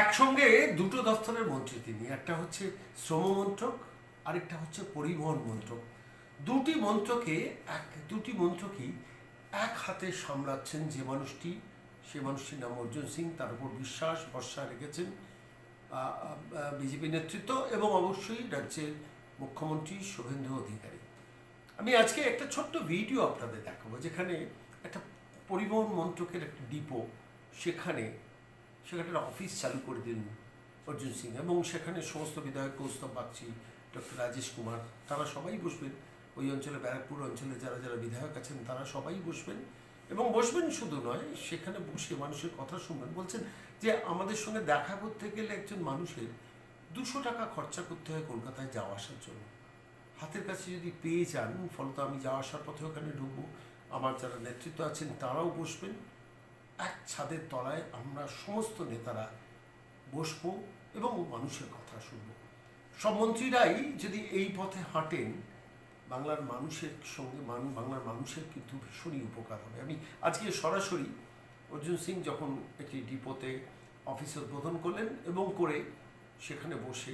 একসঙ্গে দুটো দপ্তরের মন্ত্রী তিনি, একটা হচ্ছে শ্রম মন্ত্রক, আরেকটা হচ্ছে পরিবহন মন্ত্রক। দুটি মন্ত্রকই এক হাতে সামলাচ্ছেন সে মানুষটির নাম অর্জুন সিং। তার উপর বিশ্বাস ভরসা রেখেছেন বিজেপি নেতৃত্ব এবং অবশ্যই রাজ্যের মুখ্যমন্ত্রী শুভেন্দু অধিকারী। আমি আজকে একটা ছোট্ট ভিডিও আপনাদের দেখাবো, যেখানে একটা পরিবহন মন্ত্রকের একটা ডিপো, সেখানে একটা অফিস চালু করে দিন অর্জুন সিং, এবং সেখানে সমস্ত বিধায়ক কৌস্তব বাগচি, ডক্টর রাজেশ কুমার, তারা সবাই বসবেন। ওই অঞ্চলে, ব্যারাকপুর অঞ্চলে যারা যারা বিধায়ক আছেন তারা সবাই বসবেন, এবং বসবেন শুধু নয়, সেখানে বসে মানুষের কথা শুনবেন। বলছেন যে আমাদের সঙ্গে দেখা করতে গেলে একজন মানুষের 200 টাকা খরচা করতে হয় কলকাতায় যাওয়া আসার জন্য। হাতের কাছে যদি পেয়ে যান, ফলত আমি যাওয়া আসার পথে ওখানে ঢুকবো, আমার যারা নেতৃত্ব আছেন তারাও বসবেন, এক ছাদের তলায় আমরা সমস্ত নেতারা বসবো এবং মানুষের কথা শুনবো। সব মন্ত্রীরাই যদি এই পথে হাঁটেন, বাংলার মানুষের সঙ্গে বাংলার মানুষের কিন্তু ভীষণই উপকার হবে। আমি আজকে সরাসরি অর্জুন সিং যখন একটি ডিপোতে অফিস উদ্বোধন করলেন এবং করে সেখানে বসে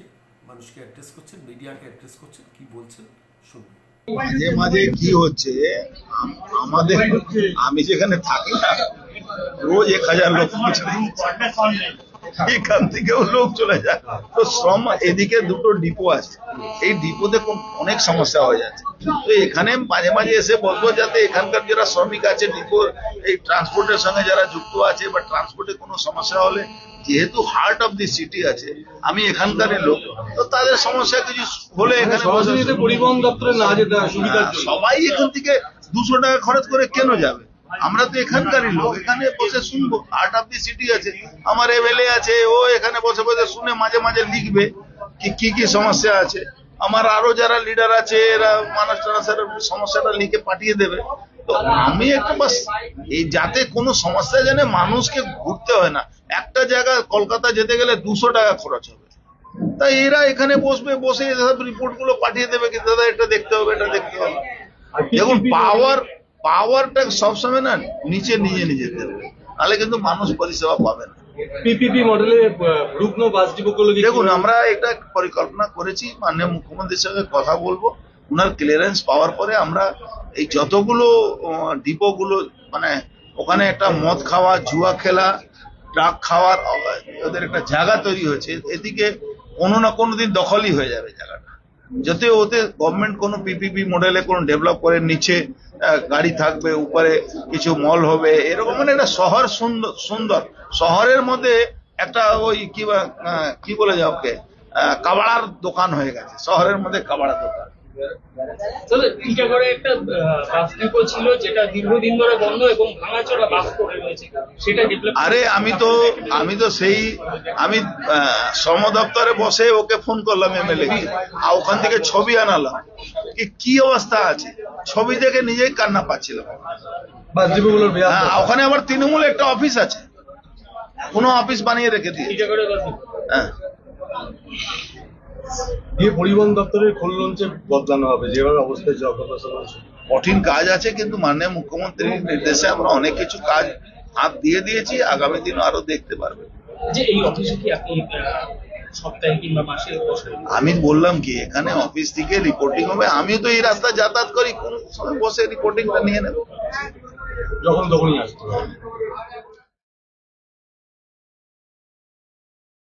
মানুষকে অ্যাড্রেস করছেন, মিডিয়াকে অ্যাড্রেস করছেন, কি বলছেন শুনবেন। মাঝে মাঝে কি হচ্ছে, আমাদের আমি যেখানে থাকি না, রোজ 1000 লোক এখান থেকেও লোক চলে যায়। তো শ্রম এদিকে দুটো ডিপো আছে, এই ডিপোতে অনেক সমস্যা হয়ে যাচ্ছে। তো এখানে মাঝে মাঝে এসে বলবো, যাতে এখানকার যারা শ্রমিক আছে ডিপো এই ট্রান্সপোর্টের সঙ্গে যারা যুক্ত আছে বা ট্রান্সপোর্টে কোনো সমস্যা হলে, যেহেতু হার্ট অফ দি সিটি আছে, আমি এখানকারই লোক, তো তাদের সমস্যা কিছু হলে এখানে পরিবহন দপ্তরে না যেতে সুবিধার জন্য সবাই এখান থেকে 200 টাকা খরচ করে কেন যাবে? আমরা তো এখানকারই লোক, এখানে বসে শুনবো। হার্ট অফ দি সিটি আছে, আমার এমএলএ আছে, ও এখানে বসে বসে শুনে মাঝে মাঝে লিখবে কি কি সমস্যা আছে। আমার আরো যারা লিডার আছে, এরা মানুষ সমস্যাটা লিখে পাঠিয়ে দেবে। তো আমি একটু বাস এই যাতে কোনো সমস্যা জানে মানুষকে ঘুরতে হয় না। একটা জায়গা কলকাতা যেতে গেলে 200 টাকা খরচ হবে, তাই এরা এখানে বসবে, বসে সব রিপোর্ট গুলো পাঠিয়ে দেবে, কিন্তু দাদা এটা দেখতে হবে, এটা দেখতে হবে। দেখুন, পাওয়ারটা সবসময় না নিচে নিজে দেবে, নাহলে কিন্তু মানুষ পরিষেবা পাবে না। পিপিপি মডেলে রুগ্ন বাস ডিপোগুলো দেখুন, আমরা এটা পরিকল্পনা করেছি, মাননীয় মুখ্যমন্ত্রীর সঙ্গে কথা বলবো, ওনার ক্লিয়ারেন্স পাওয়ার পরে আমরা এই যতগুলো ডিপোগুলো, মানে ওখানে একটা মদ খাওয়া, জুয়া খেলা, ড্রাগ খাওয়ার ওদের একটা জায়গা তৈরি হয়েছে, এদিকে কোনো না কোনো দিন দখলই হয়ে যাবে জায়গাটা। যাতে ওতে গভর্নমেন্ট কোনো পিপিপি মডেলে কোনো ডেভেলপ করে, নিচে গাড়ি থাকবে, উপরে কিছু মল হবে, এরকম মানে একটা শহর সুন্দর শহরের মধ্যে একটা ওই কি বলে যায় ওকে, কাবাড়ার দোকান হয়ে গেছে শহরের মধ্যে, কাবাড়ার দোকান। টিটাগড়ে একটা বাস ডিপো ছিল যেটা দীর্ঘদিন ধরে বন্ধ এবং ভাঙাচোরা বাস পড়ে রয়েছে, সেটা ডেভেলপ। আরে আমি তো সেই শ্রম দপ্তরে বসে ওকে ফোন করলাম, এমএলএ কে, আর ওখান থেকে ছবি আনালাম কি অবস্থা আছে। ছবি দেখে নিজেই কান্না পাচ্ছিলাম। বাস ডিপোগুলোর ওখানে আবার তৃণমূল একটা অফিস আছে, কোনো অফিস বানিয়ে রেখে দিয়ে। টিটাগড়ে বাস ডিপো। হ্যাঁ, দিয়ে পরিবহন দপ্তরের খোল লঞ্চে বদলানো হবে, যেভাবে অবস্থায় কঠিন কাজ আছে, কিন্তু মাননীয় মুখ্যমন্ত্রীর নির্দেশে আমরা অনেক কিছু কাজ হাত দিয়ে দিয়েছি, আগামী দিন আরো দেখতে পারবে। যে এই অফিসে কি আপনি সপ্তাহে কিংবা মাসে বসেন? আমি বললাম কি, এখানে অফিস থেকে রিপোর্টিং হবে, আমিও তো এই রাস্তায় যাতায়াত করি, কোন সময় বসে রিপোর্টিংটা নিয়ে নেব, যখন তখনই আসতে হবে।